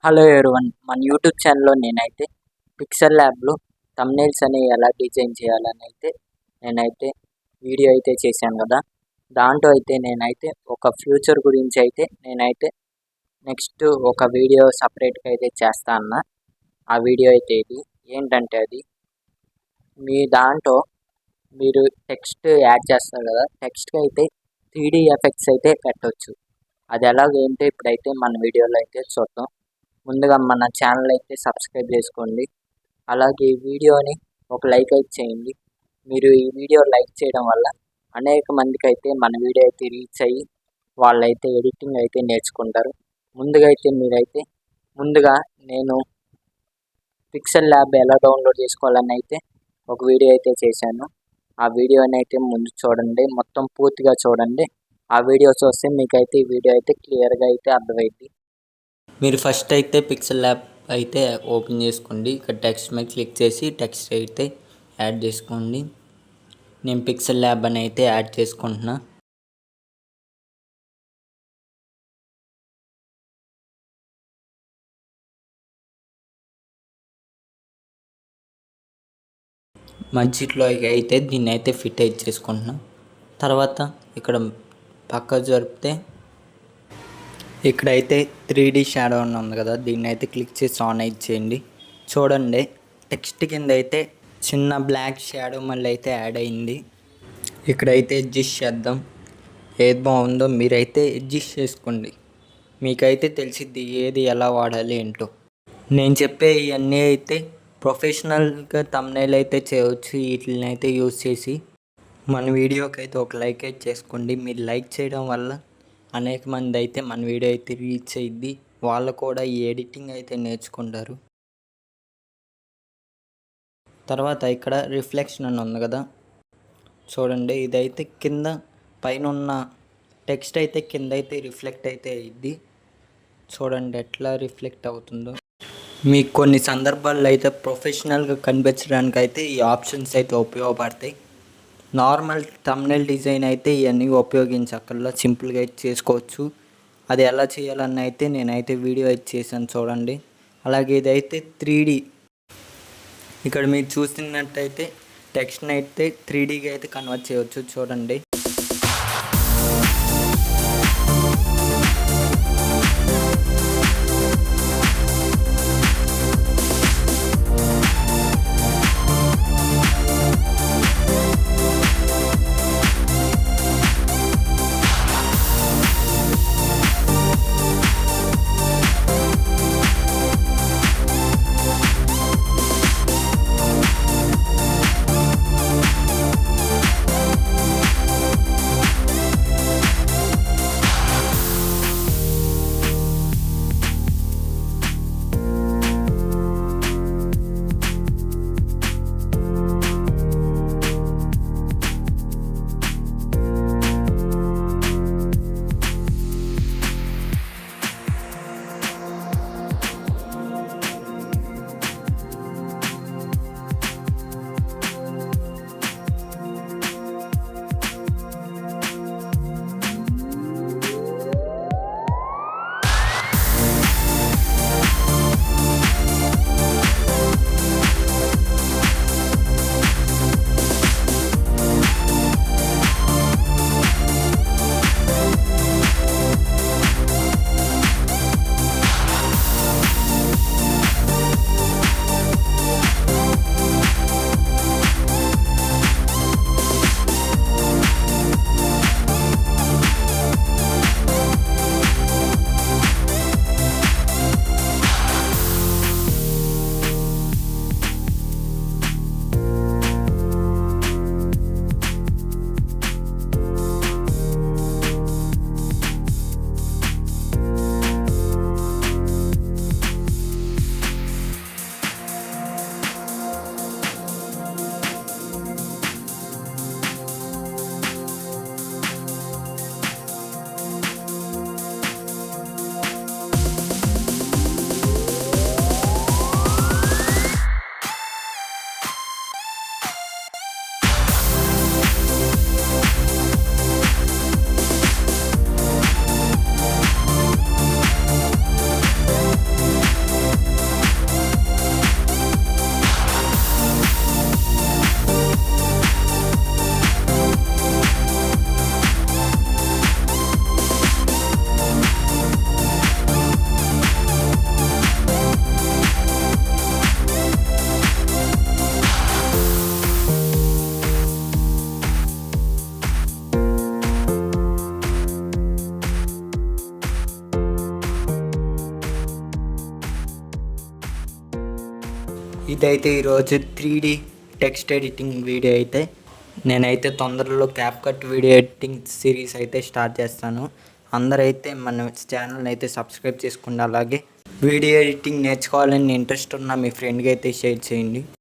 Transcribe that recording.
Hello everyone, మన YouTube ఛానల్లో నేనైతే పిక్సెల్ ల్యాబ్లో థంబ్నెయిల్స్ అనేవి ఎలా డిజైన్ చేయాలని నేనైతే వీడియో అయితే చేశాను కదా. దాంట్లో అయితే నేనైతే ఒక ఫ్యూచర్ గురించి అయితే నెక్స్ట్ ఒక వీడియో సపరేట్గా అయితే చేస్తా అన్న. ఆ వీడియో అయితే ఇది ఏంటంటే, అది మీ దాంట్లో మీరు టెక్స్ట్ యాడ్ చేస్తారు కదా, టెక్స్ట్కి అయితే 3D ఎఫెక్ట్స్ అయితే పెట్టవచ్చు. అది ఎలాగేంటే ఇప్పుడైతే మన వీడియోలో అయితే చూద్దాం. ముందుగా మన ఛానల్ అయితే సబ్స్క్రైబ్ చేసుకోండి. అలాగే ఈ వీడియోని ఒక లైక్ అయితే చేయండి. మీరు ఈ వీడియో లైక్ చేయడం వల్ల అనేక మందికి అయితే మన వీడియో అయితే రీచ్ అయ్యి వాళ్ళైతే ఎడిటింగ్ అయితే నేర్చుకుంటారు. ముందుగా నేను పిక్సెల్ ల్యాబ్ ఎలా డౌన్లోడ్ చేసుకోవాలని అయితే ఒక వీడియో అయితే చేశాను. ఆ వీడియోని అయితే ముందు చూడండి, మొత్తం పూర్తిగా చూడండి. ఆ వీడియో చూస్తే మీకైతే ఈ వీడియో అయితే క్లియర్గా అయితే అర్థమైంది. మీరు ఫస్ట్ అయితే పిక్సెల్ ల్యాబ్ అయితే ఓపెన్ చేసుకోండి. ఇక్కడ టెక్స్ట్ మీద క్లిక్ చేసి టెక్స్ట్ అయితే యాడ్ చేసుకోండి. నేను పిక్సెల్ ల్యాబ్ అని అయితే యాడ్ చేసుకుంటున్నా. మధ్యలో అయితే దీన్ని అయితే ఫిట్ అయితే చేసుకుంటున్నా. తర్వాత ఇక్కడ పక్క జరిపితే ఇక్కడైతే 3D షాడో అని ఉంది కదా, దీన్ని అయితే క్లిక్ చేసి ఆన్ అయితే చేయండి. చూడండి, టెక్స్ట్ కింద అయితే చిన్న బ్లాక్ షాడో మళ్ళీ అయితే యాడ్ అయింది. ఇక్కడైతే అడ్జస్ట్ చేద్దాం. ఏది బాగుందో మీరైతే అడ్జస్ట్ చేసుకోండి. మీకైతే తెలిసిద్ది ఏది ఎలా వాడాలి ఏంటో. నేను చెప్పే ఇవన్నీ అయితే ప్రొఫెషనల్గా థంబ్నెయిల్ అయితే చేయవచ్చు. వీటిని అయితే యూజ్ చేసి మన వీడియోకి అయితే ఒక లైక్ అయితే చేసుకోండి. మీరు లైక్ చేయడం వల్ల అనేక మంది అయితే మన వీడియో అయితే రీచ్ అయ్యిద్ది. వాళ్ళు కూడా ఈ ఎడిటింగ్ అయితే నేర్చుకుంటారు. తర్వాత ఇక్కడ రిఫ్లెక్షన్ అని ఉంది కదా, చూడండి, ఇదైతే కింద పైన ఉన్న టెక్స్ట్ అయితే కింద అయితే రిఫ్లెక్ట్ అయితే అయ్యిద్ది. చూడండి ఎట్లా రిఫ్లెక్ట్ అవుతుందో. మీకు కొన్ని సందర్భాల్లో అయితే ప్రొఫెషనల్గా కనిపించడానికి అయితే ఈ ఆప్షన్స్ అయితే ఉపయోగపడతాయి. నార్మల్ థంబ్నెయిల్ డిజైన్ అయితే ఇవన్నీ ఉపయోగించక్కర్లా, సింపుల్గా అయితే చేసుకోవచ్చు. అది ఎలా చేయాలని అయితే నేనైతే వీడియో అయితే చేశాను, చూడండి. అలాగే ఇదైతే 3D. ఇక్కడ మీరు చూస్తున్నట్టయితే టెక్స్ట్ని అయితే 3Dగా అయితే కన్వర్ట్ చేయవచ్చు, చూడండి. ఇదైతే ఈరోజు 3D టెక్స్ట్ ఎడిటింగ్ వీడియో అయితే నేనైతే తొందరలో క్యాప్కట్ వీడియో ఎడిటింగ్ సిరీస్ అయితే స్టార్ట్ చేస్తాను. అందరైతే మన ఛానల్ని అయితే సబ్స్క్రైబ్ చేసుకోండి. అలాగే వీడియో ఎడిటింగ్ నేర్చుకోవాలని ఇంట్రెస్ట్ ఉన్న మీ ఫ్రెండ్కి అయితే షేర్ చేయండి.